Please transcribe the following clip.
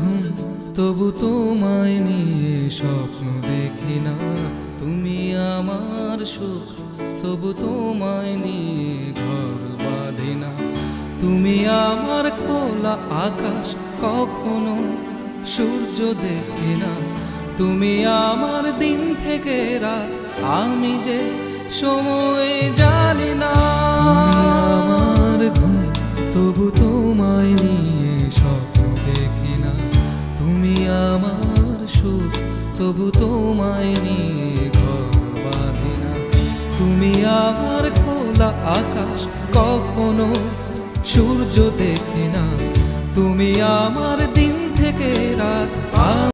ঘুম তবু তোমায় নিয়ে স্বপ্ন দেখি না। তুমি আমার সুখ তবু তোমায় নিয়ে ঘর বাঁধি না। তুমি আমার খোলা আকাশ কখনো সূর্য দেখি না। তুমি আমার দিন থেকে রাত, আমি যে সময় জানি না। আমার ঘুম তবু তোমায় নিয়ে স্বপ্ন দেখি না। তুমি আমার সুখ তবু তোমায় নিয়ে ঘর বাঁধি না। তুমি আমার খোলা আকাশ কখনো সূর্য দেখি না। তুমি আমার